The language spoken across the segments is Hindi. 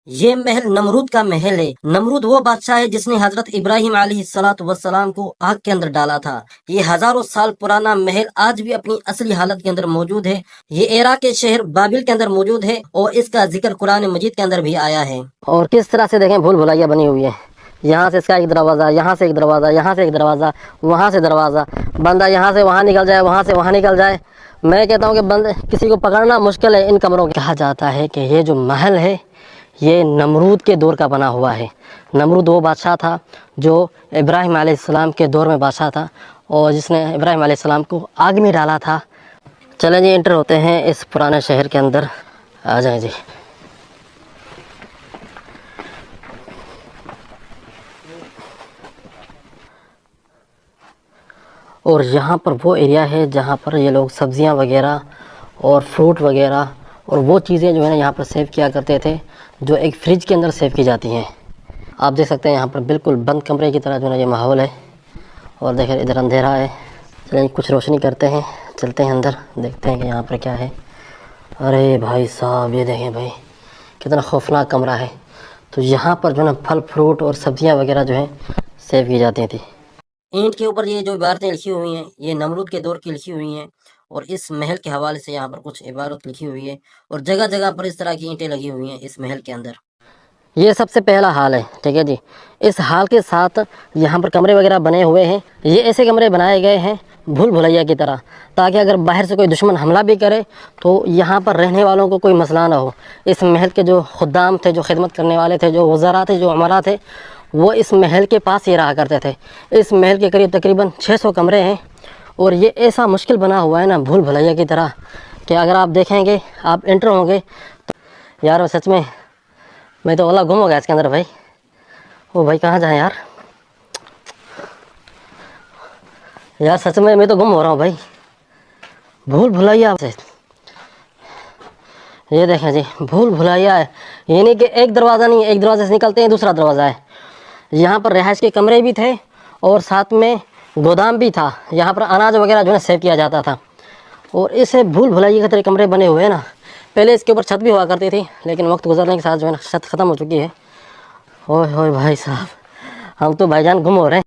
ये महल नमरूद का महल है। नमरूद वो बादशाह है जिसने हजरत इब्राहिम अलैहिस्सलातु वस्सलाम को आग के अंदर डाला था। ये हजारों साल पुराना महल आज भी अपनी असली हालत के अंदर मौजूद है। ये इराक के शहर बाबिल के अंदर मौजूद है और इसका जिक्र कुरान मजीद के अंदर भी आया है। और किस तरह से देखें भूल भुलैया बनी हुई है। यहाँ से इसका एक दरवाज़ा, यहाँ से एक दरवाज़ा, यहाँ से एक दरवाज़ा, वहाँ से दरवाज़ा। बंदा यहाँ से वहाँ निकल जाए, वहाँ से वहाँ निकल जाए। मैं कहता हूँ कि बंद किसी को पकड़ना मुश्किल है इन कमरों के। कहा जाता है कि ये जो महल है ये नमरूद के दौर का बना हुआ है। नमरूद वो बादशाह था जो इब्राहिम अलैहिस्सलाम के दौर में बादशाह था और जिसने इब्राहिम अलैहिस्सलाम को आग में डाला था। चलें जी, एंटर होते हैं इस पुराने शहर के अंदर। आ जाएं जी। और यहाँ पर वो एरिया है जहाँ पर ये लोग सब्जियाँ वगैरह और फ्रूट वगैरह और वो चीज़ें जो है ना यहाँ पर सेव किया करते थे, जो एक फ्रिज के अंदर सेव की जाती हैं। आप देख सकते हैं यहाँ पर बिल्कुल बंद कमरे की तरह जो है ये माहौल है। और देखें इधर अंधेरा है। चलिए कुछ रोशनी करते हैं, चलते हैं अंदर, देखते हैं कि यहाँ पर क्या है। अरे भाई साहब, ये देखें भाई कितना खौफनाक कमरा है। तो यहाँ पर जो है ना फल फ्रूट और सब्जियाँ वगैरह जो है सेव की जाती थी। ईंट के ऊपर ये जो इबारतें लिखी हुई हैं ये नमरूद के दौर की लिखी हुई हैं और इस महल के हवाले से यहाँ पर कुछ इबारत लिखी हुई है और जगह जगह पर इस तरह की ईंटें लगी हुई हैं इस महल के अंदर। ये सबसे पहला हाल है, ठीक है जी। इस हाल के साथ यहाँ पर कमरे वगैरह बने हुए हैं। ये ऐसे कमरे बनाए गए हैं भूल भुलैया की तरह, ताकि अगर बाहर से कोई दुश्मन हमला भी करे तो यहाँ पर रहने वालों को कोई मसला ना हो। इस महल के जो खुद्दाम थे, जो खिदमत करने वाले थे, जो वज़रा थे, जो उमरा थे, वो इस महल के पास ही रहा करते थे। इस महल के करीब तकरीबन 600 कमरे हैं और ये ऐसा मुश्किल बना हुआ है ना भूल भुलैया की तरह कि अगर आप देखेंगे, आप एंटर होंगे तो यार सच में मैं तो ओला गुम हो गया इसके अंदर भाई। ओ भाई कहाँ जाए यार, यार सच में मैं तो गुम हो रहा हूँ भाई। भूल भुलैया से ये देखें जी, भूल भुलैया है। यानी कि एक दरवाज़ा नहीं, एक दरवाजे से निकलते हैं दूसरा दरवाज़ा है। यहाँ पर रिहाइश के कमरे भी थे और साथ में गोदाम भी था। यहाँ पर अनाज वगैरह जो है सेव किया जाता था। और इसे भूल भुलैया के तरह कमरे बने हुए हैं ना। पहले इसके ऊपर छत भी हुआ करती थी, लेकिन वक्त गुजरने के साथ जो है ना छत ख़त्म हो चुकी है। ओए ओए भाई साहब, हम तो भाईजान गुम हो रहे हैं।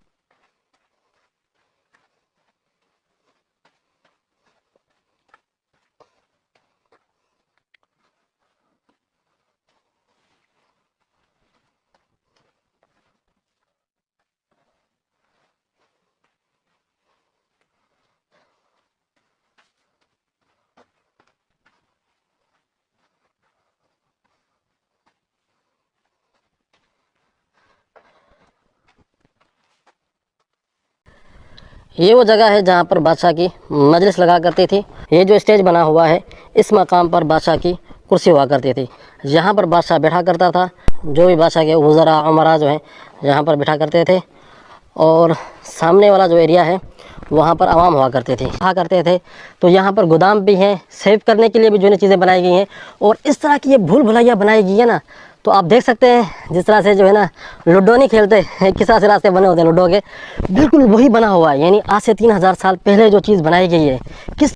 ये वो जगह है जहाँ पर बादशाह की मजलिस लगा करती थी। ये जो स्टेज बना हुआ है, इस मकाम पर बादशाह की कुर्सी हुआ करती थी। यहाँ पर बादशाह बैठा करता था। जो भी बादशाह के वज़रा उमरा जो हैं यहाँ पर बैठा करते थे। और सामने वाला जो एरिया है वहाँ पर आवाम हुआ करते थे। तो यहाँ पर गोदाम भी हैं, सेव करने के लिए भी जो है चीज़ें बनाई गई हैं। और इस तरह की ये भूल भुलैया बनाई गई है ना, तो आप देख सकते हैं जिस तरह से जो है ना लूडो नहीं खेलते, किस तरह से रास्ते बने होते हैं लूडो के, बिल्कुल वही बना हुआ है। यानी आज से 3000 साल पहले जो चीज़ बनाई गई है, किस